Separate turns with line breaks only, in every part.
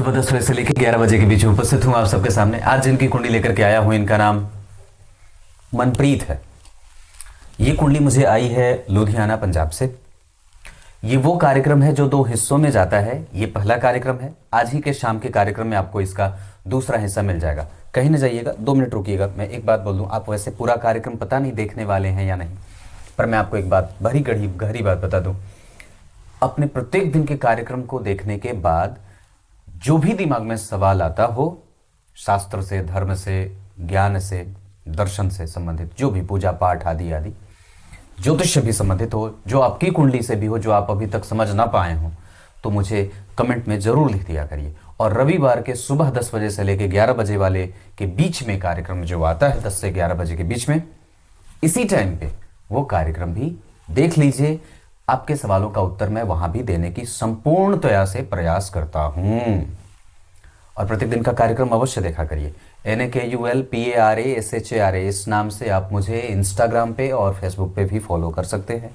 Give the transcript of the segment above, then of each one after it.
सुबह 10 बजे से लेकर 11 बजे के बीच में उपस्थित हूँ आप सबके सामने। आज जिनकी कुंडली लेकर के आया हूँ इनका नाम मनप्रीत है। ये कुंडली मुझे आई है लुधियाना पंजाब से। ये वो कार्यक्रम है जो 2 हिस्सों में जाता है। ये पहला कार्यक्रम है। आज ही के शाम के कार्यक्रम में आपको इसका दूसरा हिस्सा मिल जाएगा। कहीं ना जाइएगा, 2 मिनट रुकिएगा। मैं एक बात बोल दूं, आप वैसे पूरा कार्यक्रम पता नहीं देखने वाले हैं या नहीं, पर मैं आपको एक बात बड़ी गहरी बात बता दूं। अपने प्रत्येक दिन के कार्यक्रम को देखने के बाद जो भी दिमाग में सवाल आता हो, शास्त्र से, धर्म से, ज्ञान से, दर्शन से संबंधित, जो भी पूजा पाठ आदि आदि, ज्योतिष से भी संबंधित हो, जो आपकी कुंडली से भी हो, जो आप अभी तक समझ ना पाए हो, तो मुझे कमेंट में जरूर लिख दिया करिए। और रविवार के सुबह 10 बजे से लेकर 11 बजे वाले के बीच में कार्यक्रम जो आता है, 10 से 11 बजे के बीच में, इसी टाइम पे वो कार्यक्रम भी देख लीजिए। आपके सवालों का उत्तर मैं वहां भी देने की संपूर्णतया से प्रयास करता हूं। और प्रत्येक दिन का कार्यक्रम अवश्य देखा करिए। NAKULPARASHARA इस नाम से आप मुझे इंस्टाग्राम पे और फेसबुक पे भी फॉलो कर सकते हैं।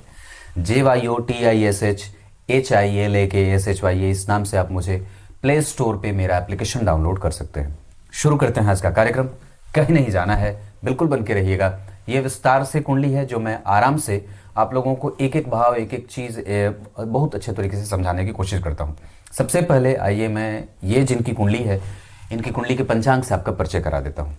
JYOTISHHILAKSHYA इस नाम से आप मुझे प्ले स्टोर पे मेरा एप्लीकेशन डाउनलोड कर सकते हैं। शुरू करते हैं आज का कार्यक्रम। कहीं नहीं जाना है, बिल्कुल बन के रहिएगा। ये विस्तार से कुंडली है जो मैं आराम से आप लोगों को एक एक भाव, एक एक चीज़ बहुत अच्छे तरीके से समझाने की कोशिश करता हूँ। सबसे पहले आइए मैं ये जिनकी कुंडली है, इनकी कुंडली के पंचांग से आपका परिचय करा देता हूँ।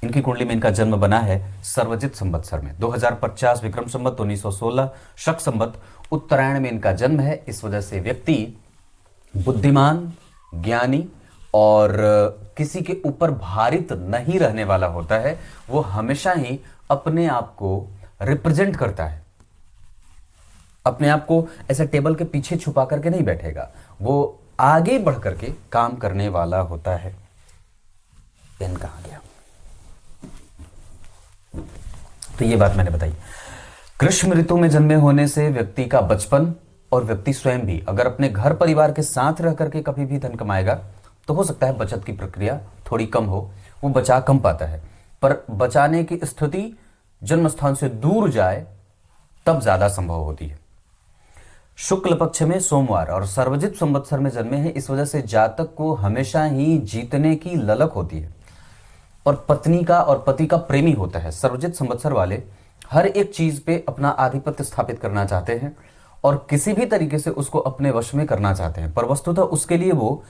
इनकी कुंडली में इनका जन्म बना है सर्वजित संवत्सर में 2050 विक्रम संवत 1916 शक संवत उत्तरायण में इनका जन्म है। इस वजह से व्यक्ति बुद्धिमान, ज्ञानी और किसी के ऊपर भारित नहीं रहने वाला होता है। वो हमेशा ही अपने आप को रिप्रेजेंट करता है। अपने आप को ऐसे टेबल के पीछे छुपा करके नहीं बैठेगा, वो आगे बढ़ करके काम करने वाला होता है। पेन कहां गया? तो ये बात मैंने बताई। ग्रीष्म ऋतु में जन्मे होने से व्यक्ति का बचपन और व्यक्ति स्वयं भी अगर अपने घर परिवार के साथ रह करके कभी भी धन कमाएगा तो हो सकता है बचत की प्रक्रिया थोड़ी कम हो, वो बचा कम पाता है। पर बचाने की स्थिति जन्म स्थान से दूर जाए तब ज्यादा संभव होती है। शुक्ल पक्ष में सोमवार और सर्वजित संवत्सर में जन्मे हैं। इस वजह से जातक को हमेशा ही जीतने की ललक होती है और पत्नी का और पति का प्रेमी होता है। सर्वजित संवत्सर वाले हर एक चीज पे अपना आधिपत्य स्थापित करना चाहते हैं और किसी भी तरीके से उसको अपने वश में करना चाहते हैं। पर वस्तुतः उसके लिए वो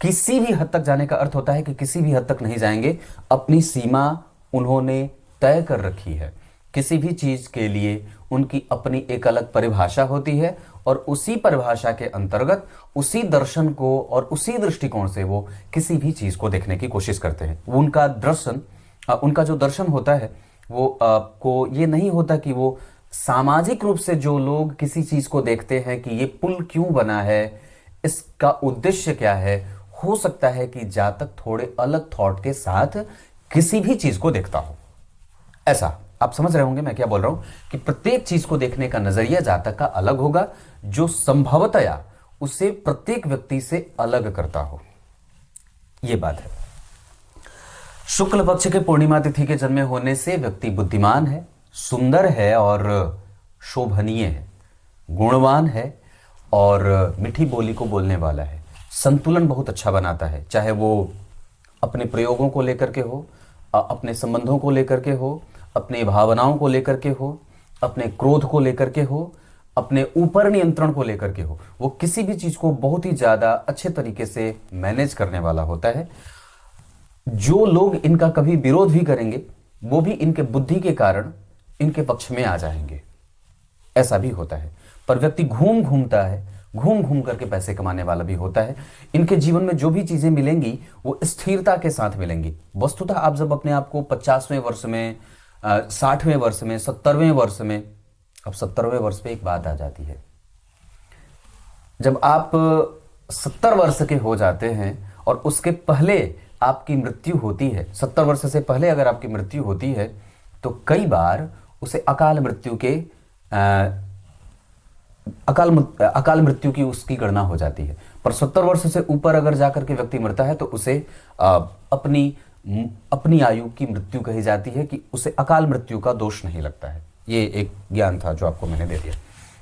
किसी भी हद तक जाने का अर्थ होता है कि किसी भी हद तक नहीं जाएंगे। अपनी सीमा उन्होंने तय कर रखी है। किसी भी चीज के लिए उनकी अपनी एक अलग परिभाषा होती है और उसी परिभाषा के अंतर्गत उसी दर्शन को और उसी दृष्टिकोण से वो किसी भी चीज को देखने की कोशिश करते हैं। उनका दर्शन, उनका जो दर्शन होता है वो को ये नहीं होता कि वो सामाजिक रूप से जो लोग किसी चीज को देखते हैं कि ये पुल क्यों बना है, इसका उद्देश्य क्या है। हो सकता है कि जातक थोड़े अलग थॉट के साथ किसी भी चीज को देखता हो। ऐसा आप समझ रहे होंगे मैं क्या बोल रहा हूं कि प्रत्येक चीज को देखने का नजरिया जातक का अलग होगा, जो संभवतया उसे प्रत्येक व्यक्ति से अलग करता हो। यह बात है। शुक्ल पक्ष के पूर्णिमा तिथि के जन्मे होने से व्यक्ति बुद्धिमान है, सुंदर है और शोभनीय है, गुणवान है और मीठी बोली को बोलने वाला है। संतुलन बहुत अच्छा बनाता है, चाहे वो अपने प्रयोगों को लेकर के हो, अपने संबंधों को लेकर के हो, अपने भावनाओं को लेकर के हो, अपने क्रोध को लेकर के हो, अपने ऊपर नियंत्रण को लेकर के हो। वो किसी भी चीज को बहुत ही ज्यादा अच्छे तरीके से मैनेज करने वाला होता है। जो लोग इनका कभी विरोध भी करेंगे वो भी इनके बुद्धि के कारण इनके पक्ष में आ जाएंगे। ऐसा भी होता है। पर व्यक्ति घूमता है, घूम करके पैसे कमाने वाला भी होता है। इनके जीवन में जो भी चीजें मिलेंगी वो स्थिरता के साथ मिलेंगी। वस्तुतः आप जब अपने आप को 50वें वर्ष में, 60वें वर्ष में, 70वें वर्ष में, अब 70वें वर्ष पे एक बात आ जाती है। जब आप 70 वर्ष के हो जाते हैं और उसके पहले आपकी मृत्यु होती है, 70 वर्ष से पहले अगर आपकी मृत्यु होती है तो कई बार उसे अकाल मृत्यु की उसकी गणना हो जाती है। पर 70 वर्ष से ऊपर अगर जाकर के व्यक्ति मरता है तो उसे अपनी आयु की मृत्यु कही जाती है, कि उसे अकाल मृत्यु का दोष नहीं लगता है। ये एक ज्ञान था जो आपको मैंने दे दिया।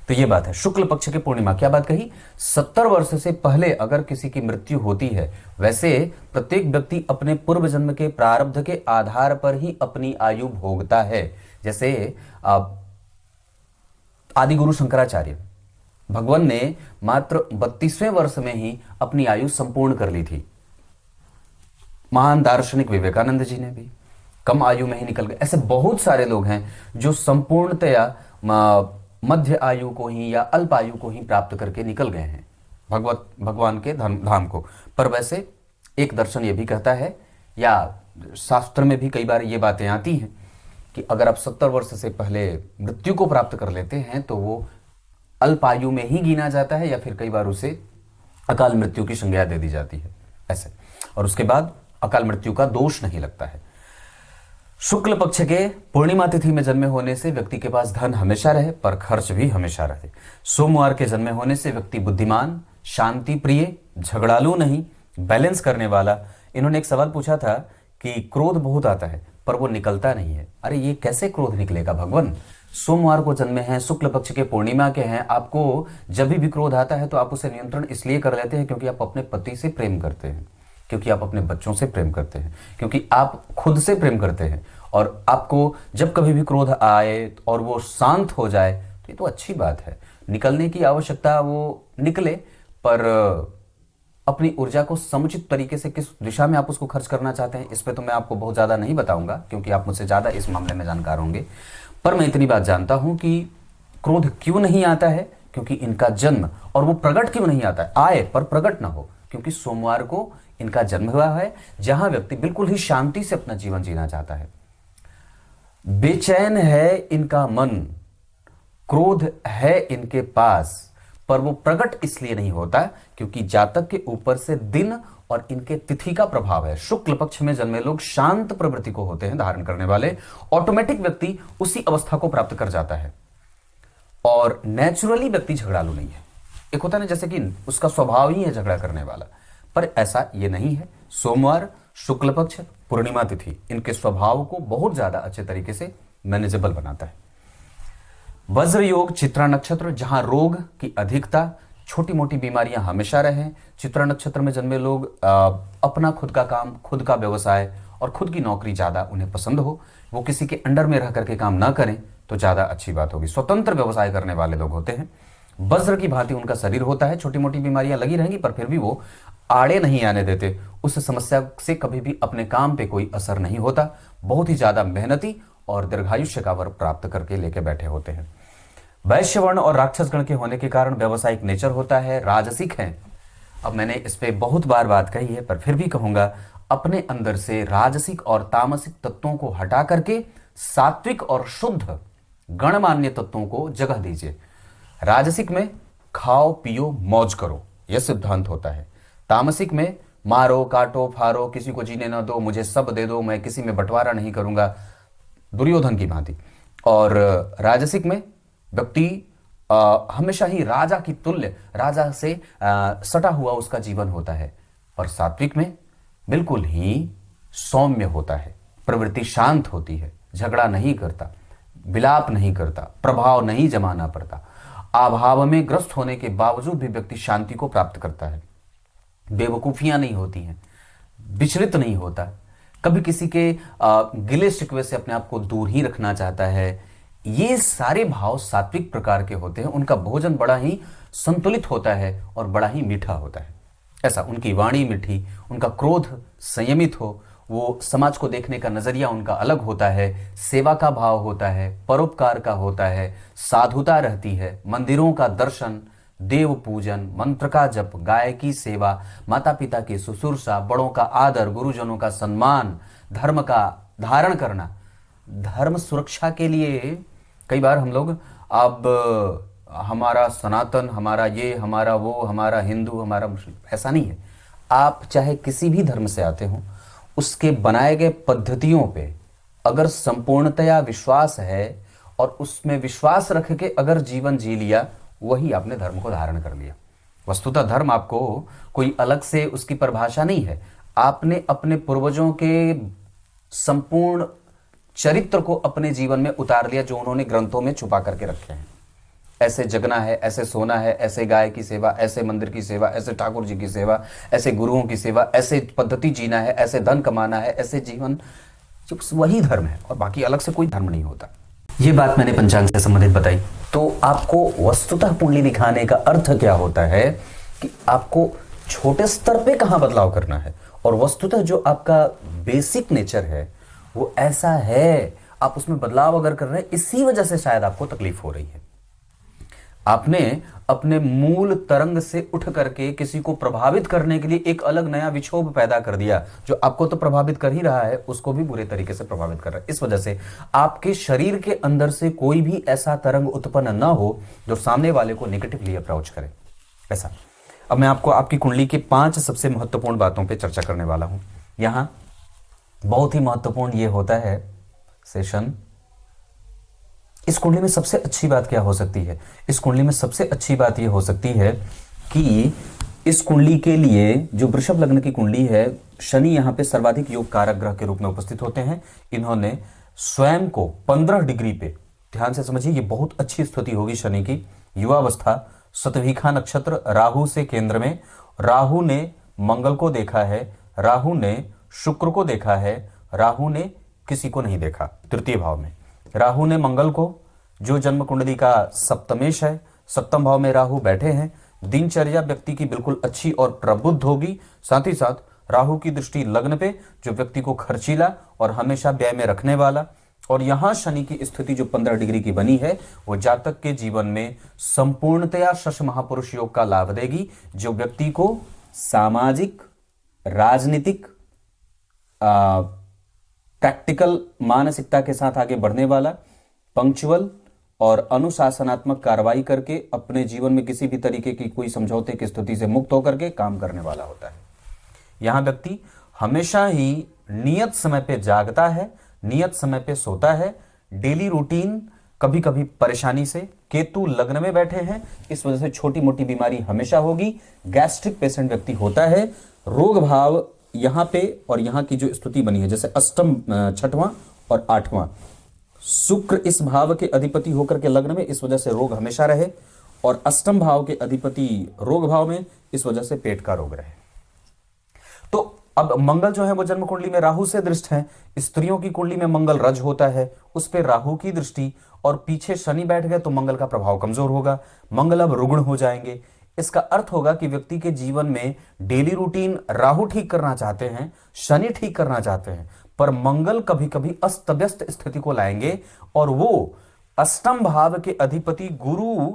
तो ये बात है शुक्ल पक्ष के पूर्णिमा। क्या बात कही? 70 वर्ष से पहले अगर किसी की मृत्यु होती है, वैसे प्रत्येक व्यक्ति अपने पूर्व जन्म के प्रारब्ध के आधार पर ही अपनी आयु भोगता है। जैसे आदि गुरु शंकराचार्य भगवान ने मात्र 32वें वर्ष में ही अपनी आयु संपूर्ण कर ली थी। महान दार्शनिक विवेकानंद जी ने भी कम आयु में ही निकल गए। ऐसे बहुत सारे लोग हैं जो संपूर्णतया मध्य आयु को ही या अल्प आयु को ही प्राप्त करके निकल गए हैं भगवान के धाम को। पर वैसे एक दर्शन ये भी कहता है, या शास्त्र में भी कई बार ये बातें आती हैं कि अगर आप 70 वर्ष से पहले मृत्यु को प्राप्त कर लेते हैं तो वो अल्प आयु में ही गिना जाता है, या फिर कई बार उसे अकाल मृत्यु की संज्ञा दे दी जाती है ऐसे, और उसके बाद अकाल मृत्यु का दोष नहीं लगता है। शुक्ल पक्ष के पूर्णिमा तिथि में जन्मे होने से व्यक्ति के पास धन हमेशा रहे पर खर्च भी हमेशा रहे। सोमवार के जन्मे होने से व्यक्ति बुद्धिमान, शांति प्रिय, झगड़ालू नहीं, बैलेंस करने वाला। इन्होंने एक सवाल पूछा था कि क्रोध बहुत आता है पर वो निकलता नहीं है। अरे ये कैसे क्रोध निकलेगा भगवान? सोमवार को जन्मे हैं, शुक्ल पक्ष के पूर्णिमा के हैं, आपको जब भी क्रोध आता है तो आप उसे नियंत्रण इसलिए कर लेते हैं क्योंकि आप अपने पति से प्रेम करते हैं, क्योंकि आप अपने बच्चों से प्रेम करते हैं, क्योंकि आप खुद से प्रेम करते हैं। और आपको जब कभी भी क्रोध आए और वो शांत हो जाए तो ये तो अच्छी बात है। निकलने की आवश्यकता वो निकले, पर अपनी ऊर्जा को समुचित तरीके से किस दिशा में आप उसको खर्च करना चाहते हैं इस पे तो मैं आपको बहुत ज़्यादा नहीं बताऊंगा, क्योंकि आप मुझसे ज़्यादा इस मामले में जानकार होंगे। पर मैं इतनी बात जानता हूं कि क्रोध क्यों नहीं आता है, क्योंकि इनका जन्म, और वो प्रकट क्यों नहीं आता है, आए पर प्रकट ना हो, क्योंकि सोमवार को इनका जन्म हुआ है जहां व्यक्ति बिल्कुल ही शांति से अपना जीवन जीना चाहता है। बेचैन है इनका मन, क्रोध है इनके पास, पर वो प्रकट इसलिए नहीं होता क्योंकि जातक के ऊपर से दिन और इनके तिथि का प्रभाव है। शुक्ल पक्ष में जन्मे लोग शांत प्रवृत्ति को होते हैं धारण करने वाले। ऑटोमेटिक व्यक्ति उसी अवस्था को प्राप्त कर जाता है और नेचुरली व्यक्ति झगड़ालू नहीं है। एक होता है ना जैसे कि उसका स्वभाव ही है झगड़ा करने वाला, पर ऐसा ये नहीं है। सोमवार, शुक्ल पक्ष, पूर्णिमा तिथि इनके स्वभाव को बहुत ज्यादा अच्छे तरीके से मैनेजेबल बनाता है। वज्र योग, चित्रा नक्षत्र, जहां रोग की अधिकता, छोटी मोटी बीमारियां हमेशा रहें। चित्रा नक्षत्र में जन्मे लोग अपना खुद का काम, खुद का व्यवसाय और खुद की नौकरी ज्यादा उन्हें पसंद हो, वो किसी के अंडर में रह करके काम ना करें तो ज्यादा अच्छी बात होगी। स्वतंत्र व्यवसाय करने वाले लोग होते हैं। वज्र की भांति उनका शरीर होता है, छोटी मोटी बीमारियां लगी रहेंगी पर फिर भी वो आड़े नहीं आने देते, उस समस्या से कभी भी अपने काम पे कोई असर नहीं होता। बहुत ही ज्यादा मेहनती और दीर्घायुष्य का वर प्राप्त करके लेके बैठे होते हैं। वैश्य वर्ण और राक्षस गण के होने के कारण व्यवसायिक नेचर होता है, राजसिक है। अब मैंने इस पे बहुत बार बात कही है पर फिर भी कहूंगा, अपने अंदर से राजसिक और तामसिक तत्वों को हटा करके सात्विक और शुद्ध गणमान्य तत्वों को जगह दीजिए। राजसिक में खाओ पियो मौज करो, यह सिद्धांत होता है। तामसिक में मारो काटो फारो, किसी को जीने ना दो, मुझे सब दे दो, मैं किसी में बंटवारा नहीं करूंगा, दुर्योधन की भांति। और राजसिक में व्यक्ति हमेशा ही राजा की तुल्य, राजा से सटा हुआ उसका जीवन होता है। और सात्विक में बिल्कुल ही सौम्य होता है, प्रवृत्ति शांत होती है, झगड़ा नहीं करता, विलाप नहीं करता, प्रभाव नहीं जमाना पड़ता। अभाव में ग्रस्त होने के बावजूद भी व्यक्ति शांति को प्राप्त करता है। बेवकूफियां नहीं होती हैं, विचलित नहीं होता, कभी किसी के गिले शिकवे से अपने आप को दूर ही रखना चाहता है। ये सारे भाव सात्विक प्रकार के होते हैं। उनका भोजन बड़ा ही संतुलित होता है और बड़ा ही मीठा होता है। ऐसा उनकी वाणी मीठी, उनका क्रोध संयमित हो, वो समाज को देखने का नजरिया उनका अलग होता है, सेवा का भाव होता है, परोपकार का होता है, साधुता रहती है, मंदिरों का दर्शन, देव पूजन, मंत्र का जप, गाय की सेवा, माता पिता की शुश्रूषा, बड़ों का आदर, गुरुजनों का सम्मान, धर्म का धारण करना। धर्म सुरक्षा के लिए कई बार हम लोग अब हमारा सनातन, हमारा ये, हमारा वो, हमारा हिंदू, हमारा मुस्लिम, ऐसा नहीं है। आप चाहे किसी भी धर्म से आते हो, उसके बनाए गए पद्धतियों पे अगर संपूर्णतया विश्वास है और उसमें विश्वास रख के अगर जीवन जी लिया, वही आपने धर्म को धारण कर लिया। वस्तुतः धर्म आपको कोई अलग से उसकी परिभाषा नहीं है, आपने अपने पूर्वजों के संपूर्ण चरित्र को अपने जीवन में उतार लिया जो उन्होंने ग्रंथों में छुपा करके रखे हैं। ऐसे जगना है, ऐसे सोना है, ऐसे गाय की सेवा, ऐसे मंदिर की सेवा, ऐसे ठाकुर जी की सेवा, ऐसे गुरुओं की सेवा, ऐसे पद्धति जीना है, ऐसे धन कमाना है, ऐसे जीवन, जो वही धर्म है और बाकी अलग से कोई धर्म नहीं होता। ये बात मैंने पंचांग से संबंधित बताई। तो आपको वस्तुतः कुंडली दिखाने का अर्थ क्या होता है कि आपको छोटे स्तर पे कहां बदलाव करना है, और वस्तुतः जो आपका बेसिक नेचर है वो ऐसा है, आप उसमें बदलाव अगर कर रहे हैं, इसी वजह से शायद आपको तकलीफ हो रही है। आपने अपने मूल तरंग से उठ करके किसी को प्रभावित करने के लिए एक अलग नया विक्षोभ पैदा कर दिया, जो आपको तो प्रभावित कर ही रहा है, उसको भी बुरे तरीके से प्रभावित कर रहा है। इस वजह से आपके शरीर के अंदर से कोई भी ऐसा तरंग उत्पन्न न हो जो सामने वाले को नेगेटिवली अप्रोच करे, ऐसा। अब मैं आपको आपकी कुंडली के 5 सबसे महत्वपूर्ण बातों पर चर्चा करने वाला हूं। यहां बहुत ही महत्वपूर्ण यह होता है सेशन, इस कुंडली में सबसे अच्छी बात क्या हो सकती है? इस कुंडली में सबसे अच्छी बात यह हो सकती है कि इस कुंडली के लिए, जो वृषभ लग्न की कुंडली है, शनि यहां पे सर्वाधिक योग कारक ग्रह के रूप में उपस्थित होते हैं। इन्होंने स्वयं को 15 डिग्री पे, ध्यान से समझिए, ये बहुत अच्छी स्थिति होगी शनि की। युवावस्था, शतभिखा नक्षत्र, राहु से केंद्र में, राहु ने मंगल को देखा है, राहु ने शुक्र को देखा है, राहु ने किसी को नहीं देखा। तृतीय भाव में राहु ने मंगल को, जो जन्म कुंडली का सप्तमेश है, सप्तम भाव में राहु बैठे हैं। दिनचर्या व्यक्ति की बिल्कुल अच्छी और प्रबुद्ध होगी। साथ ही साथ राहु की दृष्टि लग्न पे, जो व्यक्ति को खर्चीला और हमेशा व्यय में रखने वाला, और यहां शनि की स्थिति जो 15 डिग्री की बनी है, वो जातक के जीवन में संपूर्णतया शश महापुरुष योग का लाभ देगी, जो व्यक्ति को सामाजिक, राजनीतिक, प्रैक्टिकल मानसिकता के साथ आगे बढ़ने वाला, पंक्चुअल और अनुशासनात्मक कार्रवाई करके अपने जीवन में किसी भी तरीके की कोई समझौते की स्थिति से मुक्त होकर के काम करने वाला होता है। यहां व्यक्ति हमेशा ही नियत समय पे जागता है, नियत समय पे सोता है। डेली रूटीन कभी कभी परेशानी से, केतु लग्न में बैठे हैं, इस वजह से छोटी मोटी बीमारी हमेशा होगी। गैस्ट्रिक पेशेंट व्यक्ति होता है। रोग भाव यहां पे और यहां की जो स्थिति बनी है, जैसे अष्टम, 6वां और 8वां, शुक्र इस भाव के अधिपति होकर के लग्न में, इस वजह से रोग हमेशा रहे, और अष्टम भाव के अधिपति रोग भाव में, इस वजह से पेट का रोग रहे। तो अब मंगल जो है वो जन्म कुंडली में राहु से दृष्ट है। स्त्रियों की कुंडली में मंगल रज होता है, उस पर राहु की दृष्टि, और पीछे शनि बैठ गए तो मंगल का प्रभाव कमजोर होगा। मंगल अब रुग्ण हो जाएंगे। इसका अर्थ होगा कि व्यक्ति के जीवन में डेली रूटीन राहु ठीक करना चाहते हैं, शनि ठीक करना चाहते हैं, पर मंगल कभी कभी अस्त व्यस्त स्थिति को लाएंगे, और वो अष्टम भाव के अधिपति गुरु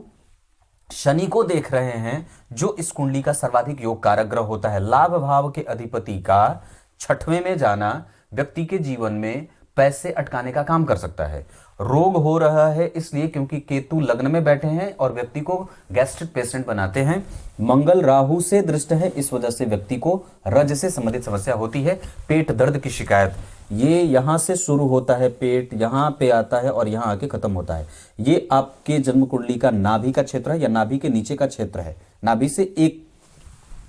शनि को देख रहे हैं, जो इस कुंडली का सर्वाधिक योग कारक ग्रह होता है। लाभ भाव के अधिपति का 6वें में जाना व्यक्ति के जीवन में पैसे अटकाने का काम कर सकता है। रोग हो रहा है इसलिए क्योंकि केतु लग्न में बैठे हैं और व्यक्ति को गैस्ट्रिक पेशेंट बनाते हैं। मंगल राहु से दृष्ट है, इस वजह से व्यक्ति को रज से संबंधित समस्या होती है। पेट दर्द की शिकायत, ये यहां से शुरू होता है, पेट यहां पे आता है और यहां आके खत्म होता है। ये आपके जन्म कुंडली का नाभि का क्षेत्र है, या नाभि के नीचे का क्षेत्र है। नाभि से एक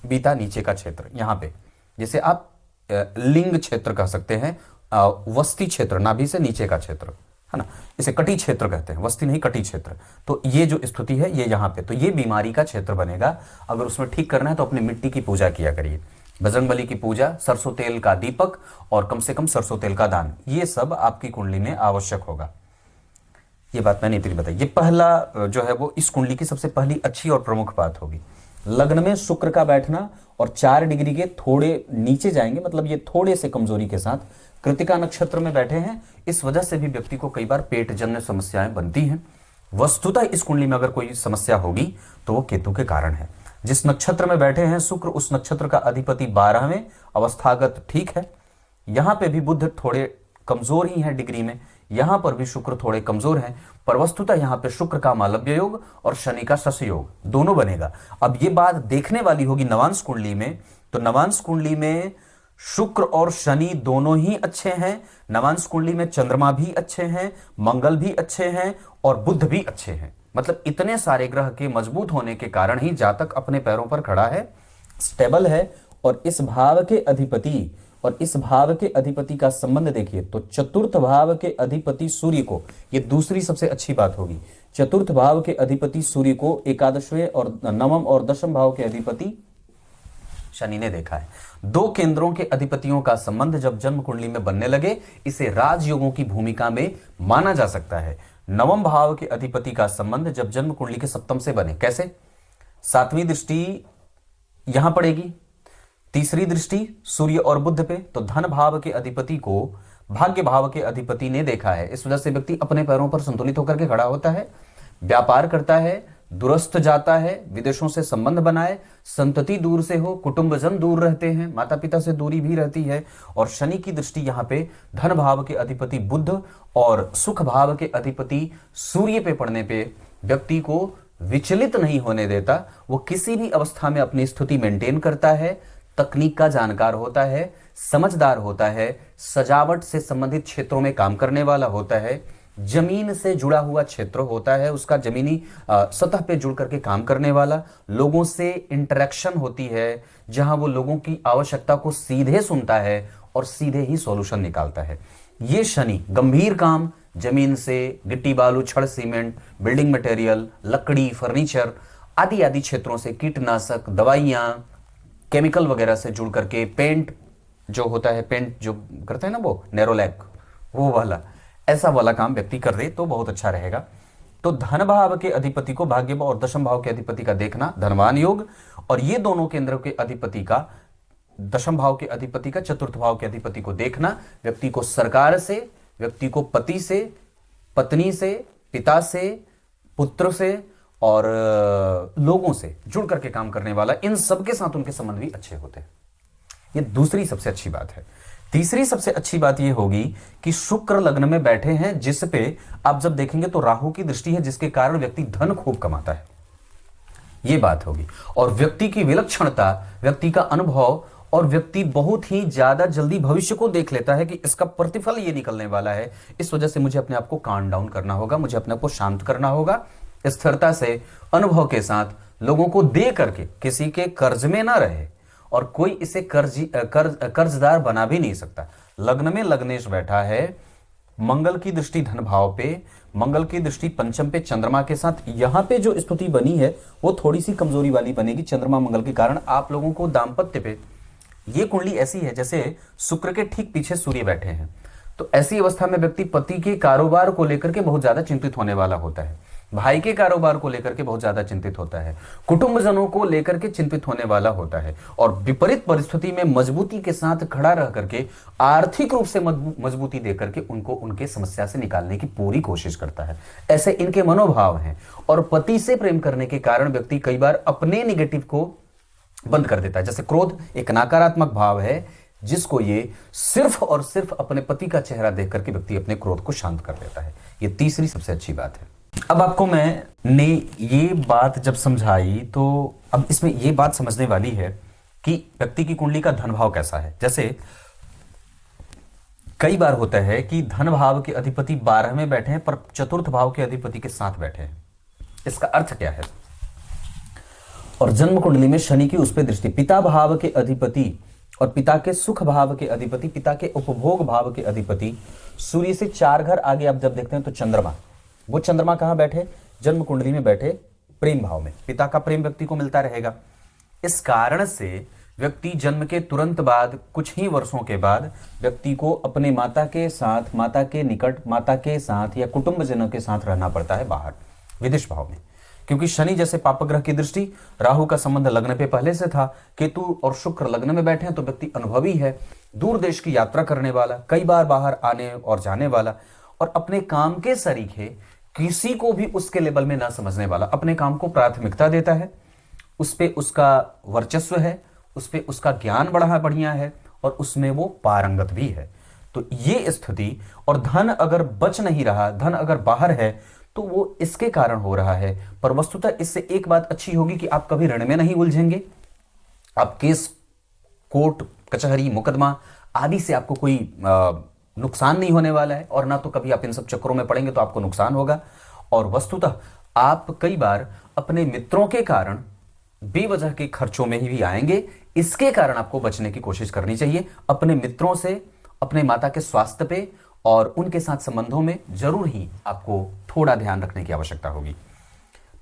बीता नीचे का क्षेत्र, यहां पे, जिसे आप लिंग क्षेत्र कह सकते हैं, वस्ती क्षेत्र, नाभि से नीचे का क्षेत्र है ना, इसे कटी क्षेत्र कहते हैं, वस्ती नहीं कटी क्षेत्र। तो ये जो स्थिति है ये यहाँ पे, तो ये बीमारी का क्षेत्र बनेगा। अगर उसमें ठीक करना है तो अपनी मिट्टी की पूजा किया करिए, बजरंगबली की पूजा, सरसों तेल का दीपक और कम से कम सरसों तेल का दान, ये सब आपकी कुंडली में आवश्यक होगा। ये बात मैंने इतनी बताई। ये पहला जो है वो इस कुंडली की सबसे पहली अच्छी और प्रमुख बात होगी। लग्न में शुक्र का बैठना और 4 डिग्री के थोड़े नीचे जाएंगे, मतलब ये थोड़े से कमजोरी के साथ कृतिका नक्षत्र में बैठे हैं, इस वजह से भी व्यक्ति को कई बार पेट जन्य समस्याएं बनती हैं। वस्तुतः इस कुंडली में अगर कोई समस्या होगी तो वो केतु के कारण है। जिस नक्षत्र में बैठे हैं शुक्र, उस नक्षत्र का अधिपति 12वें, अवस्थागत ठीक है। यहां पे भी बुध थोड़े कमजोर ही हैं डिग्री में, यहां पर भी शुक्र थोड़े कमजोर हैं, पर वस्तुतः यहां पे शुक्र का मालव्य योग और शनि का शश योग दोनों बनेगा। अब ये बात देखने वाली होगी नवांश कुंडली में, तो नवांश कुंडली में शुक्र और शनि दोनों ही अच्छे हैं। नवांश कुंडली में चंद्रमा भी अच्छे हैं, मंगल भी अच्छे हैं और बुध भी अच्छे हैं। मतलब इतने सारे ग्रह के मजबूत होने के कारण ही जातक अपने पैरों पर खड़ा है, स्टेबल है, और इस भाव के अधिपति और इस भाव के अधिपति का संबंध देखिए तो चतुर्थ भाव के अधिपति सूर्य को, ये दूसरी सबसे अच्छी बात होगी, चतुर्थ भाव के अधिपति सूर्य को एकादशवें और नवम और दशम भाव के अधिपति शनि ने देखा है। दो केंद्रों के अधिपतियों का संबंध जब जन्म कुंडली में बनने लगे, इसे राजयोगों की भूमिका में माना जा सकता है। नवम भाव के अधिपति का संबंध जब जन्म कुंडली के सप्तम से बने, कैसे? सातवीं दृष्टि यहां पड़ेगी, तीसरी दृष्टि सूर्य और बुध पे, तो धन भाव के अधिपति को भाग्य भाव के अधिपति ने देखा है। इस वजह से व्यक्ति अपने पैरों पर संतुलित होकर के खड़ा होता है, व्यापार करता है, दूरस्थ जाता है, विदेशों से संबंध बनाए, संतति दूर से हो, कुटुंबजन दूर रहते हैं, माता पिता से दूरी भी रहती है। और शनि की दृष्टि यहाँ पे धन भाव के अधिपति बुध और सुख भाव के अधिपति सूर्य पे पड़ने पे व्यक्ति को विचलित नहीं होने देता। वो किसी भी अवस्था में अपनी स्थिति मेंटेन करता है, तकनीक का जानकार होता है, समझदार होता है, सजावट से संबंधित क्षेत्रों में काम करने वाला होता है, जमीन से जुड़ा हुआ क्षेत्र होता है, उसका जमीनी सतह पे जुड़ करके काम करने वाला, लोगों से इंटरेक्शन होती है, जहां वो लोगों की आवश्यकता को सीधे सुनता है और सीधे ही सॉल्यूशन निकालता है। ये शनि गंभीर काम, जमीन से गिट्टी बालू छड़ सीमेंट, बिल्डिंग मटेरियल, लकड़ी, फर्नीचर आदि आदि क्षेत्रों से, कीटनाशक दवाइयां, केमिकल वगैरह से जुड़ करके, पेंट जो होता है, पेंट जो करते हैं ना वो नेरोलैक, वो वाला, ऐसा वाला काम व्यक्ति कर दे तो बहुत अच्छा रहेगा। तो धन भाव के अधिपति को भाग्य और दशम भाव के अधिपति का देखना धनवान योग, और ये दोनों केंद्रों के अधिपति का, दशम भाव के अधिपति का चतुर्थ भाव के अधिपति को देखना व्यक्ति को सरकार से, व्यक्ति को पति से, पत्नी से, पिता से, पुत्र से और लोगों से जुड़ करके काम करने वाला, इन सबके साथ उनके संबंध भी अच्छे होते हैं। ये दूसरी सबसे अच्छी बात है। तीसरी सबसे अच्छी बात यह होगी कि शुक्र लग्न में बैठे हैं, जिस पे आप जब देखेंगे तो राहु की दृष्टि है, जिसके कारण व्यक्ति धन खूब कमाता है, यह बात होगी। और व्यक्ति की विलक्षणता, व्यक्ति का अनुभव, और व्यक्ति बहुत ही ज्यादा जल्दी भविष्य को देख लेता है कि इसका प्रतिफल ये निकलने वाला है। इस वजह से मुझे अपने आप को काम डाउन करना होगा, मुझे अपने आप को शांत करना होगा, स्थिरता से, अनुभव के साथ लोगों को दे करके, किसी के कर्ज में ना रहे, और कोई इसे कर्जदार बना भी नहीं सकता। लग्न में लग्नेश बैठा है, मंगल की दृष्टि धन भाव पे, मंगल की दृष्टि पंचम पे चंद्रमा के साथ, यहां पे जो स्थिति बनी है वो थोड़ी सी कमजोरी वाली बनेगी चंद्रमा मंगल के कारण। आप लोगों को दाम्पत्य पे, ये कुंडली ऐसी है जैसे शुक्र के ठीक पीछे सूर्य बैठे हैं, तो ऐसी अवस्था में व्यक्ति पति के कारोबार को लेकर के बहुत ज्यादा चिंतित होने वाला होता है, भाई के कारोबार को लेकर के बहुत ज्यादा चिंतित होता है, कुटुंबजनों को लेकर के चिंतित होने वाला होता है, और विपरीत परिस्थिति में मजबूती के साथ खड़ा रह करके आर्थिक रूप से मजबूती देकर के उनको उनके समस्या से निकालने की पूरी कोशिश करता है। ऐसे इनके मनोभाव हैं। और पति से प्रेम करने के कारण व्यक्ति कई बार अपने निगेटिव को बंद कर देता है। जैसे क्रोध एक नकारात्मक भाव है, जिसको ये सिर्फ और सिर्फ अपने पति का चेहरा देख करके व्यक्ति अपने क्रोध को शांत कर लेता है। ये तीसरी सबसे अच्छी बात है। अब आपको मैंने ये बात जब समझाई तो अब इसमें ये बात समझने वाली है कि व्यक्ति की कुंडली का धन भाव कैसा है। जैसे कई बार होता है कि धन भाव के अधिपति 12 में बैठे हैं पर चतुर्थ भाव के अधिपति के साथ बैठे हैं। इसका अर्थ क्या है? और जन्म कुंडली में शनि की उस पर दृष्टि, पिता भाव के अधिपति और पिता के सुख भाव के अधिपति, पिता के उपभोग भाव के अधिपति सूर्य से 4 घर आगे आप जब देखते हैं तो चंद्रमा, वो चंद्रमा कहां बैठे? जन्म कुंडली में बैठे प्रेम भाव में। पिता का प्रेम व्यक्ति को मिलता रहेगा। इस कारण से व्यक्ति जन्म के तुरंत बाद, कुछ ही वर्षों के बाद व्यक्ति को अपने माता के साथ, माता के निकट, माता के साथ या कुटुंबजनों के साथ रहना पड़ता है बाहर, विदेश भाव में। क्योंकि शनि जैसे पापग्रह की दृष्टि, राहु का संबंध लग्न पे पहले से था, केतु और शुक्र लग्न में बैठे हैं तो व्यक्ति अनुभवी है, दूर देश की यात्रा करने वाला, कई बार बाहर आने और जाने वाला, और अपने काम के सरीखे किसी को भी उसके लेवल में ना समझने वाला, अपने काम को प्राथमिकता देता है, उस पे उसका वर्चस्व है, उस पे उसका ज्ञान बढ़िया है और उसमें वो पारंगत भी है। तो ये स्थिति, और धन अगर बच नहीं रहा, धन अगर बाहर है तो वो इसके कारण हो रहा है। पर वस्तुतः इससे एक बात अच्छी होगी कि आप कभी ऋण में नहीं उलझेंगे, आप केस, कोर्ट कचहरी, मुकदमा आदि से आपको कोई नुकसान नहीं होने वाला है, और ना तो कभी आप इन सब चक्करों में पड़ेंगे तो आपको नुकसान होगा। और वस्तुतः आप कई बार अपने मित्रों के कारण बेवजह के खर्चों में ही भी आएंगे, इसके कारण आपको बचने की कोशिश करनी चाहिए। अपने मित्रों से, अपने माता के स्वास्थ्य पे और उनके साथ संबंधों में जरूर ही आपको थोड़ा ध्यान रखने की आवश्यकता होगी।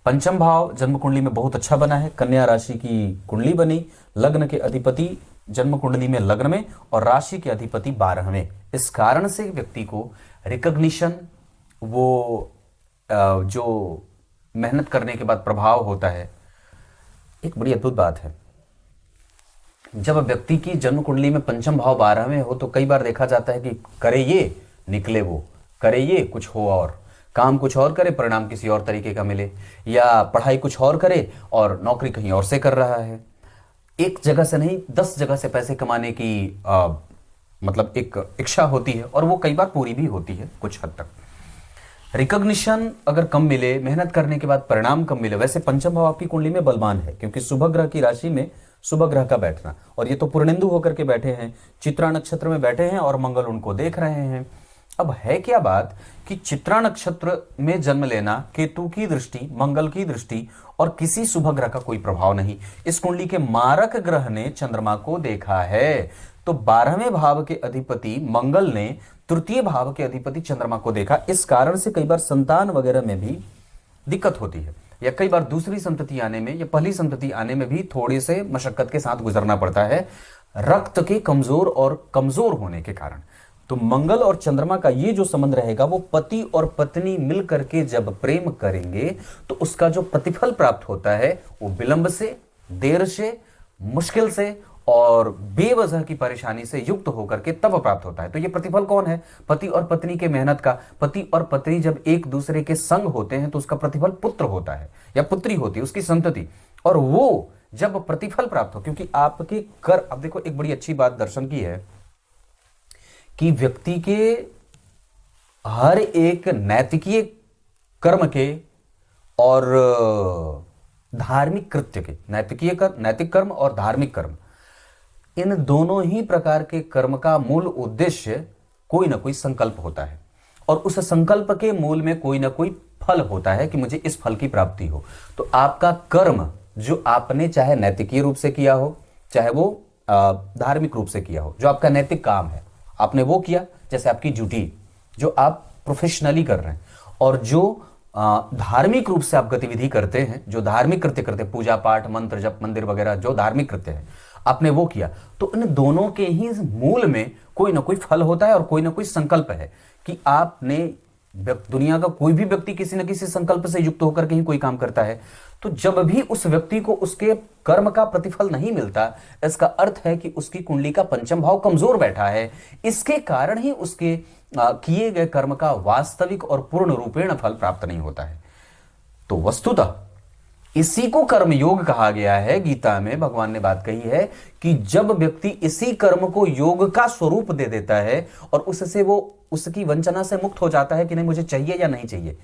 पंचम भाव जन्म कुंडली में बहुत अच्छा बना है। कन्या राशि की कुंडली बनी, लग्न के अधिपति जन्म कुंडली में लग्न में और राशि के अधिपति 12वें। इस कारण से व्यक्ति को रिकॉग्निशन, वो जो मेहनत करने के बाद प्रभाव होता है। एक बड़ी अद्भुत बात है, जब व्यक्ति की जन्म कुंडली में पंचम भाव 12वें हो तो कई बार देखा जाता है कि करे ये निकले वो, करे ये कुछ हो और, काम कुछ और करे परिणाम किसी और तरीके का मिले, या पढ़ाई कुछ और करे और नौकरी कहीं और से कर रहा है। एक जगह से नहीं 10 जगह से पैसे कमाने की मतलब एक इच्छा होती है और वो कई बार पूरी भी होती है कुछ हद तक। रिकॉग्निशन अगर कम मिले, मेहनत करने के बाद परिणाम कम मिले। वैसे पंचम भाव आपकी कुंडली में बलवान है क्योंकि शुभ ग्रह की राशि में शुभ ग्रह का बैठना, और ये तो पूर्णेंदु होकर के बैठे हैं, चित्रा नक्षत्र में बैठे हैं और मंगल उनको देख रहे हैं। अब है क्या बात कि चित्रा नक्षत्र में जन्म लेना, केतु की दृष्टि, मंगल की दृष्टि और किसी शुभ ग्रह का कोई प्रभाव नहीं। इस कुंडली के मारक ग्रह ने चंद्रमा को देखा है, तो 12वें भाव के अधिपति मंगल ने तृतीय भाव के अधिपति चंद्रमा को देखा। इस कारण से कई बार संतान वगैरह में भी दिक्कत होती है, या कई बार दूसरी संतति आने में या पहली संतति आने में भी थोड़े से मशक्कत के साथ गुजरना पड़ता है, रक्त के कमजोर होने के कारण। तो मंगल और चंद्रमा का ये जो संबंध रहेगा, वो पति और पत्नी मिल करके जब प्रेम करेंगे तो उसका जो प्रतिफल प्राप्त होता है वो विलंब से, देर से, मुश्किल से और बेवजह की परेशानी से युक्त होकर के तब प्राप्त होता है। तो ये प्रतिफल कौन है? पति और पत्नी के मेहनत का। पति और पत्नी जब एक दूसरे के संग होते हैं तो उसका प्रतिफल पुत्र होता है या पुत्री होती है, उसकी संतति। और वो जब प्रतिफल प्राप्त हो, क्योंकि आपके कर, अब देखो एक बड़ी अच्छी बात दर्शन की है कि व्यक्ति के हर एक नैतिकीय कर्म के और धार्मिक कृत्य के, नैतिक कर्म और धार्मिक कर्म, इन दोनों ही प्रकार के कर्म का मूल उद्देश्य कोई ना कोई संकल्प होता है, और उस संकल्प के मूल में कोई ना कोई फल होता है कि मुझे इस फल की प्राप्ति हो। तो आपका कर्म जो आपने चाहे नैतिकीय रूप से किया हो, चाहे वो धार्मिक रूप से किया हो, जो आपका नैतिक काम है आपने वो किया, जैसे आपकी ड्यूटी जो आप प्रोफेशनली कर रहे हैं, और जो धार्मिक रूप से आप गतिविधि करते हैं, जो धार्मिक कृत्य करते हैं, पूजा पाठ, मंत्र जप, मंदिर वगैरह जो धार्मिक कृत्य है, आपने वो किया। तो इन दोनों के ही मूल में कोई ना कोई फल होता है और कोई ना कोई संकल्प है कि आपने, दुनिया का कोई भी व्यक्ति किसी न किसी संकल्प से युक्त होकर के ही कोई काम करता है। तो जब भी उस व्यक्ति को उसके कर्म का प्रतिफल नहीं मिलता, इसका अर्थ है कि उसकी कुंडली का पंचम भाव कमजोर बैठा है। इसके कारण ही उसके किए गए कर्म का वास्तविक और पूर्ण रूपेण फल प्राप्त नहीं होता है। तो वस्तुतः इसी को कर्म योग कहा गया है। गीता में भगवान ने बात कही है कि जब व्यक्ति इसी कर्म को योग का स्वरूप दे देता है और उससे वो उसकी वंचना से मुक्त हो जाता है कि नहीं मुझे चाहिए या नहीं चाहिए।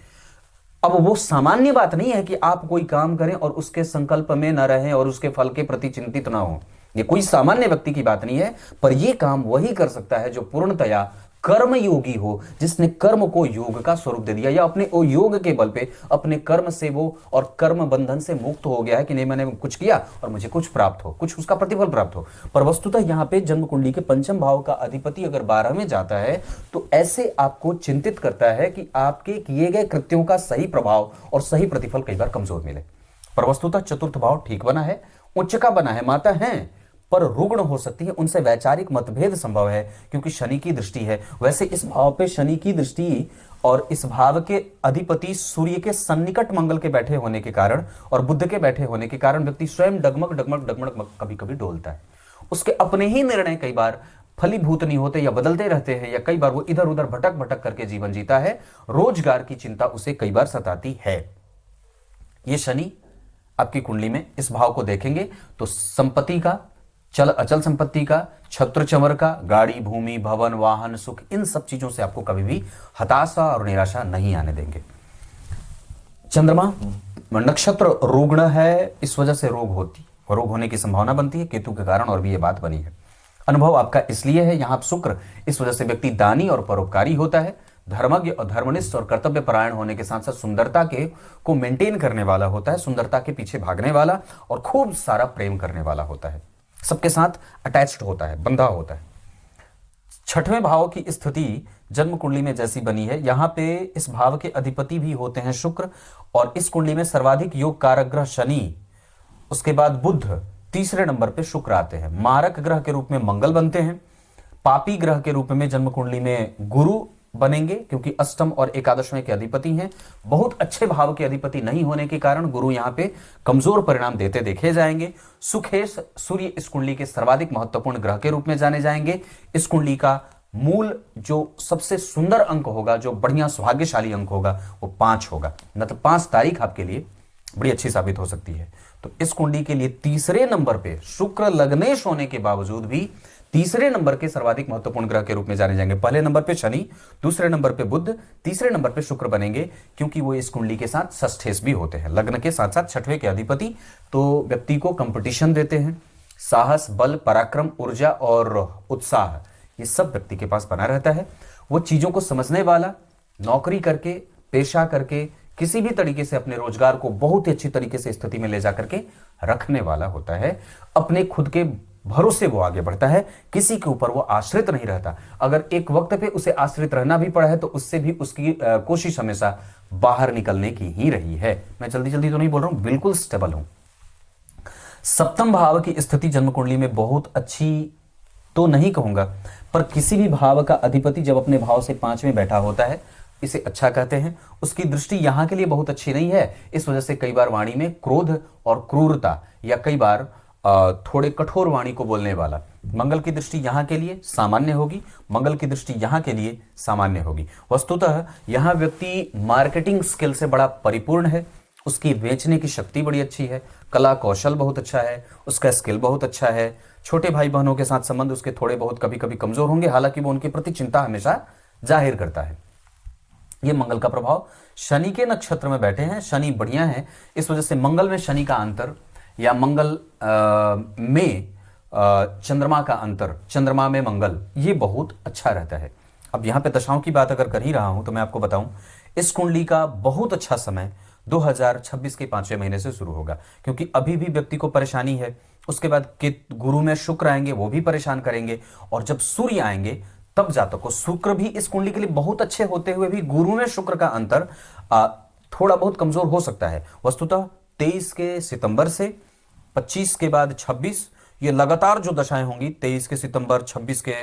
अब वो सामान्य बात नहीं है कि आप कोई काम करें और उसके संकल्प में न रहें और उसके फल के प्रति चिंतित ना हो। ये कोई सामान्य व्यक्ति की बात नहीं है, पर यह काम वही कर सकता है जो पूर्णतया कर्म योगी हो, जिसने कर्म को योग का स्वरूप दे दिया, या अपने वो योग के बल पे अपने कर्म से वो और कर्म बंधन से मुक्त हो गया है कि नहीं मैंने कुछ किया और मुझे कुछ प्राप्त हो, कुछ उसका प्रतिफल प्राप्त हो। पर वस्तुतः यहाँ पे जन्म कुंडली के पंचम भाव का अधिपति अगर 12 में जाता है तो ऐसे आपको चिंतित करता है कि आपके किए गए कृत्यों का सही प्रभाव और सही प्रतिफल कई बार कमजोर मिले। पर वस्तुतः चतुर्थ भाव ठीक बना है, उच्च का बना है, माता है पर रुग्ण हो सकती है, उनसे वैचारिक मतभेद संभव है क्योंकि शनि की दृष्टि है। वैसे इस भाव पे शनि की दृष्टि और इस भाव के अधिपति सूर्य के सन्निकट मंगल के बैठे होने के कारण और बुध के बैठे होने के कारण व्यक्ति स्वयं डगमग डगमग डगमग कभी कभी डोलता है। उसके अपने ही निर्णय कई बार फलीभूत नहीं होते या बदलते रहते हैं, या कई बार वो इधर उधर भटक भटक करके जीवन जीता है। रोजगार की चिंता उसे कई बार सताती है। ये शनि आपकी कुंडली में इस भाव को देखेंगे तो संपत्ति का, चल अचल संपत्ति का, छत्र चमर का, गाड़ी, भूमि, भवन, वाहन, सुख, इन सब चीजों से आपको कभी भी हताशा और निराशा नहीं आने देंगे। चंद्रमा नक्षत्र रुग्ण है, इस वजह से रोग होने की संभावना बनती है केतु के कारण, और भी ये बात बनी है। अनुभव आपका इसलिए है, यहां शुक्र, इस वजह से व्यक्ति दानी और परोपकारी होता है, धर्मज्ञ और धर्मनिष्ठ और कर्तव्य परायण होने के साथ साथ सुंदरता के को मेंटेन करने वाला होता है, सुंदरता के पीछे भागने वाला और खूब सारा प्रेम करने वाला होता है। सबके साथ अटैच्ड होता है, बंधा होता है। छठवें भाव की स्थिति जन्म कुंडली में जैसी बनी है, यहां पे इस भाव के अधिपति भी होते हैं शुक्र, और इस कुंडली में सर्वाधिक योग कारक ग्रह शनि, उसके बाद बुध, तीसरे नंबर पे शुक्र आते हैं। मारक ग्रह के रूप में मंगल बनते हैं। पापी ग्रह के रूप में जन्म कुंडली में गुरु बनेंगे, क्योंकि अष्टम और एकादशवें के अधिपति हैं। बहुत अच्छे भाव के अधिपति नहीं होने के कारण गुरु यहां पे कमजोर परिणाम देते देखे जाएंगे। सुखेश सूर्य इस कुंडली के सर्वाधिक महत्वपूर्ण ग्रह के रूप में जाने जाएंगे। इस कुंडली का मूल जो सबसे सुंदर अंक होगा, जो बढ़िया सौभाग्यशाली अंक होगा, वो 5 होगा। मतलब 5 तारीख आपके लिए बड़ी अच्छी साबित हो सकती है। तो इस कुंडली के लिए तीसरे नंबर पे शुक्र लग्नेश होने के बावजूद भी तीसरे नंबर के सर्वाधिक महत्वपूर्ण ग्रह के रूप में जाने जाएंगे। पहले नंबर पे शनि, दूसरे नंबर पे बुध, तीसरे नंबर पे शुक्र बनेंगे, क्योंकि वो इस कुंडली के साथ षष्ठेश भी होते हैं, लग्न के साथ साथ छठवें के अधिपति। तो व्यक्ति को कंपटीशन देते हैं। साहस, बल, पराक्रम, ऊर्जा और उत्साह, ये सब व्यक्ति के पास बना रहता है। वो चीजों को समझने वाला, नौकरी करके, पेशा करके, किसी भी तरीके से अपने रोजगार को बहुत ही अच्छी तरीके से स्थिति में ले जाकर के रखने वाला होता है। अपने खुद के भरोसे वो आगे बढ़ता है, किसी के ऊपर वो आश्रित नहीं रहता। अगर एक वक्त पे उसे आश्रित रहना भी पड़ा है तो उससे भी उसकी कोशिश हमेशा बाहर निकलने की ही रही है। मैं जल्दी जल्दी तो नहीं बोल रहा हूं, बिल्कुल स्टेबल हूं। सप्तम भाव की स्थिति जन्म कुंडली में बहुत अच्छी तो नहीं कहूंगा, पर किसी भी भाव का अधिपति जब अपने भाव से 5 में बैठा होता है, इसे अच्छा कहते हैं। उसकी दृष्टि यहां के लिए बहुत अच्छी नहीं है, इस वजह से कई बार वाणी में क्रोध और क्रूरता, या कई बार थोड़े कठोर वाणी को बोलने वाला। मंगल की दृष्टि यहां के लिए सामान्य होगी, मंगल की दृष्टि यहां के लिए सामान्य होगी। वस्तुतः यहां व्यक्ति मार्केटिंग स्किल से बड़ा परिपूर्ण है, उसकी बेचने की शक्ति बड़ी अच्छी है, कला कौशल बहुत अच्छा है, उसका स्किल बहुत अच्छा है। छोटे भाई बहनों के साथ संबंध उसके थोड़े बहुत कभी कभी कमजोर होंगे, हालांकि वो उनके प्रति चिंता हमेशा जाहिर करता है। ये मंगल का प्रभाव। शनि के नक्षत्र में बैठे हैं, शनि बढ़िया है, इस वजह से मंगल में शनि का अंतर, या मंगल में चंद्रमा का अंतर, चंद्रमा में मंगल, ये बहुत अच्छा रहता है। अब यहां पे दशाओं की बात अगर कर ही रहा हूं तो मैं आपको बताऊं, इस कुंडली का बहुत अच्छा समय 2026 के 5वें महीने से शुरू होगा, क्योंकि अभी भी व्यक्ति को परेशानी है। उसके बाद के गुरु में शुक्र आएंगे, वो भी परेशान करेंगे, और जब सूर्य आएंगे तब जातक को, शुक्र भी इस कुंडली के लिए बहुत अच्छे होते हुए भी गुरु में शुक्र का अंतर थोड़ा बहुत कमजोर हो सकता है। वस्तुतः 23 के सितंबर से 25 के बाद 26, ये लगातार जो दशाएं होंगी, 23 के सितंबर, 26 के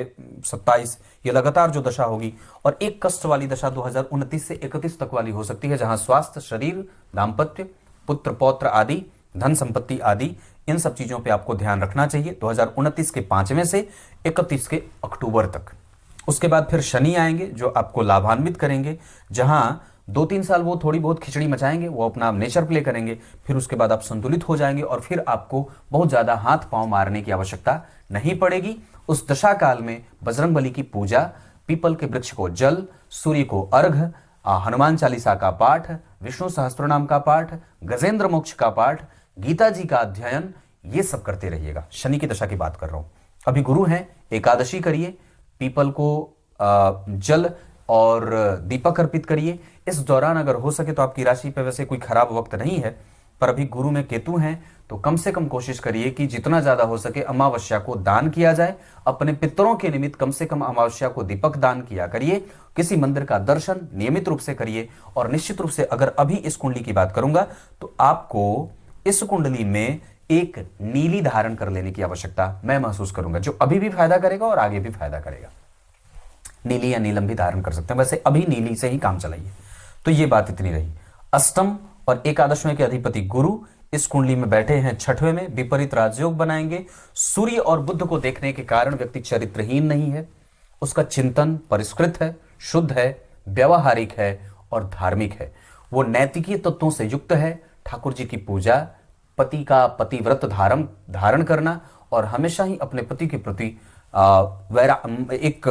27, ये लगातार जो दशा होगी, और एक कष्ट वाली दशा 2029 से 31 तक वाली हो सकती है, जहां स्वास्थ्य, शरीर, दाम्पत्य, पुत्र पौत्र आदि, धन संपत्ति आदि, इन सब चीजों पे आपको ध्यान रखना चाहिए 2029 के 5वें से 31 के अक्टूबर तक। उसके बाद फिर शनि आएंगे जो आपको लाभान्वित करेंगे, जहां 2-3 साल वो थोड़ी बहुत खिचड़ी मचाएंगे, वो अपना नेचर प्ले करेंगे, फिर उसके बाद आप संतुलित हो जाएंगे और फिर आपको बहुत ज्यादा हाथ पांव मारने की आवश्यकता नहीं पड़ेगी। उस दशा काल में बजरंगबली की पूजा, पीपल के वृक्ष को जल, सूर्य को अर्घ, हनुमान चालीसा का पाठ, विष्णु सहस्त्रनाम का पाठ, गजेंद्र मोक्ष का पाठ, गीता जी का अध्ययन, ये सब करते रहिएगा। शनि की दशा की बात कर रहा हूं। अभी गुरु हैं, एकादशी करिए, पीपल को जल और दीपक अर्पित करिए। इस दौरान अगर हो सके तो आपकी राशि पे वैसे कोई खराब वक्त नहीं है, पर अभी गुरु में केतु हैं, तो कम से कम कोशिश करिए कि जितना ज्यादा हो सके अमावस्या को दान किया जाए। अपने पितरों के निमित्त कम से कम अमावस्या को दीपक दान किया करिए। किसी मंदिर का दर्शन नियमित रूप से करिए। और निश्चित रूप से अगर अभी इस कुंडली की बात करूंगा तो आपको इस कुंडली में एक नीली धारण कर लेने की आवश्यकता मैं महसूस करूंगा, जो अभी भी फायदा करेगा और आगे भी फायदा करेगा। नीली या नीलम भी धारण कर सकते हैं, वैसे अभी नीली से ही काम चलाइए। तो ये बात इतनी रही। अष्टम और एकादशवें के अधिपति गुरु इस कुंडली में बैठे हैं 6वें में, विपरीत राजयोग बनाएंगे। सूर्य और बुध को देखने के कारण व्यक्ति चरित्रहीन नहीं है, उसका चिंतन परिष्कृत है, शुद्ध है, व्यवहारिक है और धार्मिक है। वो नैतिकीय तत्वों से युक्त है। ठाकुर जी की पूजा, पति का पतिव्रत धारण करना और हमेशा ही अपने पति के प्रति एक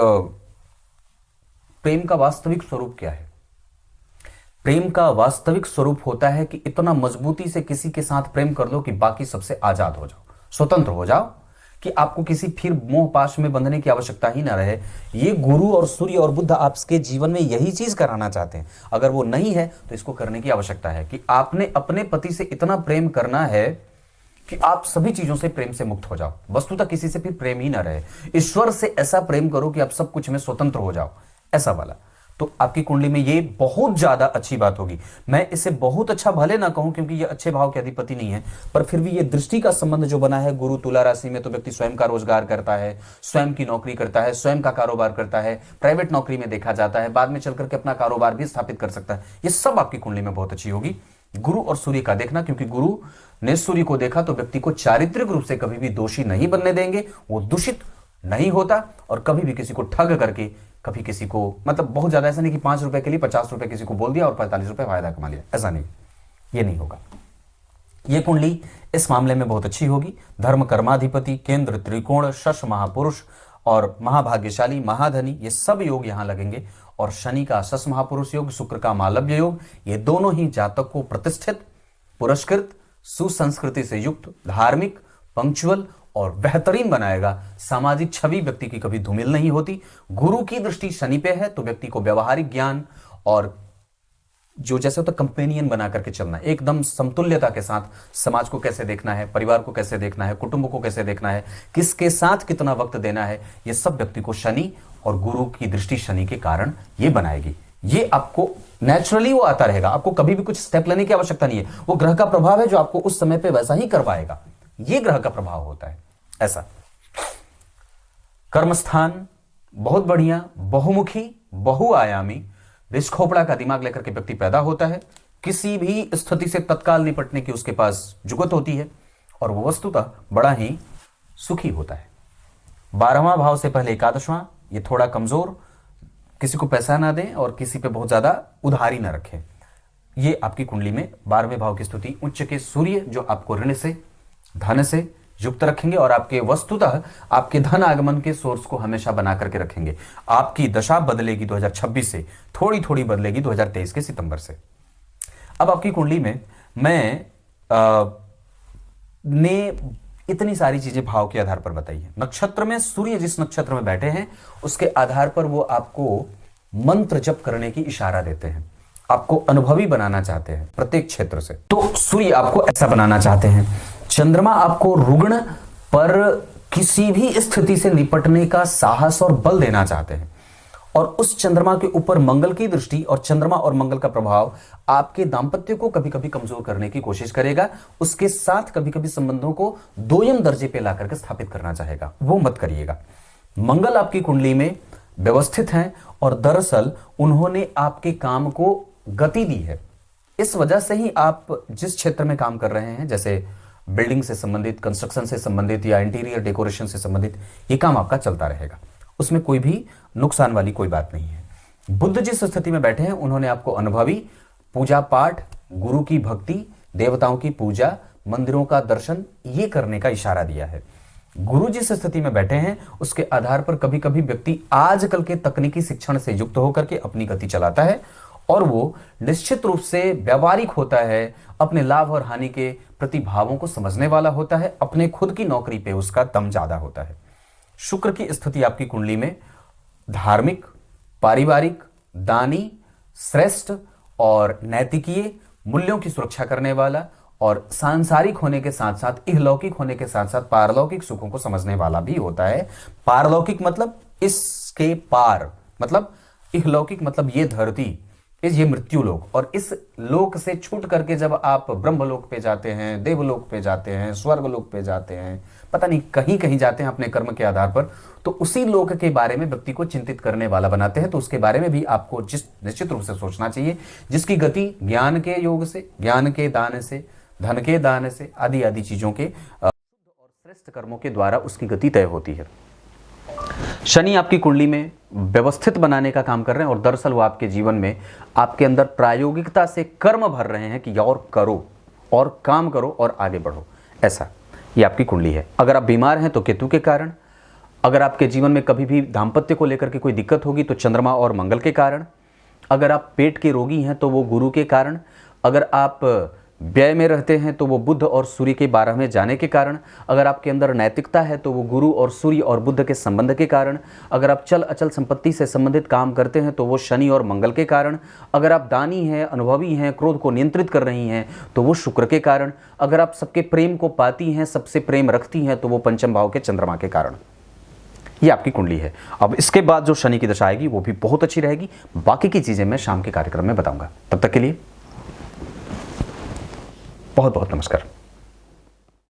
प्रेम का वास्तविक स्वरूप क्या है? प्रेम का वास्तविक स्वरूप होता है कि इतना मजबूती से किसी के साथ प्रेम कर लो कि बाकी सबसे आजाद हो जाओ, स्वतंत्र हो जाओ, कि आपको किसी फिर मोह पाश में बंधने की आवश्यकता ही ना रहे। ये गुरु और सूर्य और बुध आपके जीवन में यही चीज कराना चाहते हैं। अगर वो नहीं है तो इसको करने की आवश्यकता है कि आपने अपने पति से इतना प्रेम करना है कि आप सभी चीजों से प्रेम से मुक्त हो जाओ, वस्तुतः किसी से भी प्रेम ही ना रहे, ईश्वर से ऐसा प्रेम करो कि आप सब कुछ में स्वतंत्र हो जाओ, ऐसा वाला। तो आपकी कुंडली में ये बहुत ज्यादा अच्छी बात होगी। मैं इसे बहुत अच्छा भले ना कहूं क्योंकि ये अच्छे भाव के अधिपति नहीं है, पर फिर भी ये दृष्टि का संबंध जो बना है गुरु तुला राशि में, तो व्यक्ति स्वयं का रोजगार करता है, स्वयं की नौकरी करता है, स्वयं का कारोबार करता है, प्राइवेट नौकरी में देखा जाता है, बाद में चल करके अपना कारोबार भी स्थापित कर सकता है। ये सब आपकी कुंडली में बहुत अच्छी होगी। गुरु और सूर्य का देखना, क्योंकि गुरु ने सूर्य को देखा तो व्यक्ति को चारित्रिक रूप से कभी भी दोषी नहीं बनने देंगे, वो दूषित नहीं होता और कभी भी किसी को ठग करके, कभी किसी को, मतलब बहुत ज्यादा ऐसा नहीं कि 5 रुपए के लिए 50 रुपए किसी को बोल दिया और 45 रुपए फायदा कमा लिया, ऐसा नहीं, ये नहीं होगा। ये कुंडली इस मामले में बहुत अच्छी होगी। धर्म कर्माधिपति, केंद्र त्रिकोण, शश महापुरुष और महाभाग्यशाली, महाधनी, ये सब योग यहां लगेंगे। और शनि का शश महापुरुष योग, शुक्र का मालव्य योग, ये दोनों ही जातक को प्रतिष्ठित, पुरस्कृत, सुसंस्कृति से युक्त, धार्मिक, पंक्चुअल और बेहतरीन बनाएगा। सामाजिक छवि व्यक्ति की कभी धूमिल नहीं होती। गुरु की दृष्टि शनि पे है तो व्यक्ति को व्यवहारिक ज्ञान और जो जैसे होता कंपेनियन बना करके चलना, एकदम समतुल्यता के साथ समाज को कैसे देखना है, परिवार को कैसे देखना है, कुटुंब को कैसे देखना है, किसके साथ कितना वक्त देना है, ये सब व्यक्ति को शनि और गुरु की दृष्टि शनि के कारण ये बनाएगी। ये आपको नेचुरली वो आता रहेगा, आपको कभी भी कुछ स्टेप लेने की आवश्यकता नहीं है। वो ग्रह का प्रभाव है जो आपको उस समय पे वैसा ही करवाएगा, ये ग्रह का प्रभाव होता है ऐसा। कर्मस्थान बहुत बढ़िया, बहुमुखी, बहुआयामी, विस्खोपड़ा का दिमाग लेकर के व्यक्ति पैदा होता है। किसी भी स्थिति से तत्काल निपटने की उसके पास जुगत होती है और वो वस्तुतः बड़ा ही सुखी होता है। 12वां भाव से पहले 11वां, ये थोड़ा कमजोर, किसी को पैसा ना दें और किसी पे बहुत ज्यादा उधारी ना रखें। ये आपकी कुंडली में 12वें भाव की स्थिति उच्च के सूर्य जो आपको ऋण से, धन से युक्त रखेंगे और आपके वस्तुतः आपके धन आगमन के सोर्स को हमेशा बना करके रखेंगे। आपकी दशा बदलेगी 2026 से, थोड़ी थोड़ी बदलेगी 2023 के सितंबर से। अब आपकी कुंडली में मैं ने इतनी सारी चीजें भाव के आधार पर बताई है। नक्षत्र में सूर्य जिस नक्षत्र में बैठे हैं उसके आधार पर वो आपको मंत्र जप करने की इशारा देते हैं, आपको अनुभवी बनाना चाहते हैं प्रत्येक क्षेत्र से। तो सूर्य आपको ऐसा बनाना चाहते हैं। चंद्रमा आपको रुग्ण पर किसी भी स्थिति से निपटने का साहस और बल देना चाहते हैं और उस चंद्रमा के ऊपर मंगल की दृष्टि और चंद्रमा और मंगल का प्रभाव आपके दांपत्य को कभी कभी कमजोर करने की कोशिश करेगा। उसके साथ कभी कभी संबंधों को दोयम दर्जे पे ला करके स्थापित करना चाहेगा, वो मत करिएगा। मंगल आपकी कुंडली में व्यवस्थित हैं और दरअसल उन्होंने आपके काम को गति दी है। इस वजह से ही आप जिस क्षेत्र में काम कर रहे हैं, जैसे बिल्डिंग से संबंधित, कंस्ट्रक्शन से संबंधित या इंटीरियर डेकोरेशन से संबंधित, ये काम आपका चलता रहेगा, उसमें कोई भी नुकसान वाली कोई बात नहीं है। बुध जिस स्थिति में बैठे हैं उन्होंने आपको अनुभवी, पूजा पाठ, गुरु की भक्ति, देवताओं की पूजा, मंदिरों का दर्शन, ये करने का इशारा दिया है। गुरु जिस स्थिति में बैठे हैं उसके आधार पर कभी कभी व्यक्ति आजकल के तकनीकी शिक्षण से युक्त होकर के अपनी गति चलाता है और वो निश्चित रूप से व्यावहारिक होता है, अपने लाभ और हानि के प्रतिभावों को समझने वाला होता है, अपने खुद की नौकरी पे उसका दम ज्यादा होता है। शुक्र की स्थिति आपकी कुंडली में धार्मिक, पारिवारिक, दानी, श्रेष्ठ और नैतिकीय मूल्यों की सुरक्षा करने वाला और सांसारिक होने के साथ साथ इहलौकिक होने के साथ साथ पारलौकिक सुखों को समझने वाला भी होता है। पारलौकिक मतलब इसके पार, मतलब इहलौकिक मतलब ये धरती, ये मृत्यु लोक, और इस लोक से छूट करके जब आप ब्रह्मलोक पे जाते हैं, देवलोक पे जाते हैं, स्वर्गलोक पे जाते हैं, पता नहीं कहीं कहीं जाते हैं अपने कर्म के आधार पर, तो उसी लोक के बारे में व्यक्ति को चिंतित करने वाला बनाते हैं। तो उसके बारे में भी आपको निश्चित रूप से सोचना चाहिए, जिसकी गति ज्ञान के योग से, ज्ञान के दान से, धन के दान से, आदि आदि चीजों के और श्रेष्ठ कर्मों के द्वारा उसकी गति तय होती है। शनि आपकी कुंडली में व्यवस्थित बनाने का काम कर रहे हैं और दरअसल वो आपके जीवन में आपके अंदर प्रायोगिकता से कर्म भर रहे हैं कि और करो और काम करो और आगे बढ़ो, ऐसा ये आपकी कुंडली है। अगर आप बीमार हैं तो केतु के कारण, अगर आपके जीवन में कभी भी दाम्पत्य को लेकर के कोई दिक्कत होगी तो चंद्रमा और मंगल के कारण, अगर आप पेट के रोगी हैं तो वो गुरु के कारण, अगर आप व्यय में रहते हैं तो वो बुध और सूर्य के 12वें जाने के कारण, अगर आपके अंदर नैतिकता है तो वो गुरु और सूर्य और बुध के संबंध के कारण, अगर आप चल अचल संपत्ति से संबंधित काम करते हैं तो वो शनि और मंगल के कारण, अगर आप दानी हैं, अनुभवी हैं, क्रोध को नियंत्रित कर रही हैं तो वो शुक्र के कारण, अगर आप सबके प्रेम को पाती हैं, सबसे प्रेम रखती हैं तो वो पंचम भाव के चंद्रमा के कारण। ये आपकी कुंडली है। अब इसके बाद जो शनि की दशा आएगी वो भी बहुत अच्छी रहेगी। बाकी की चीजें मैं शाम के कार्यक्रम में बताऊंगा। तब तक के लिए बहुत बहुत नमस्कार।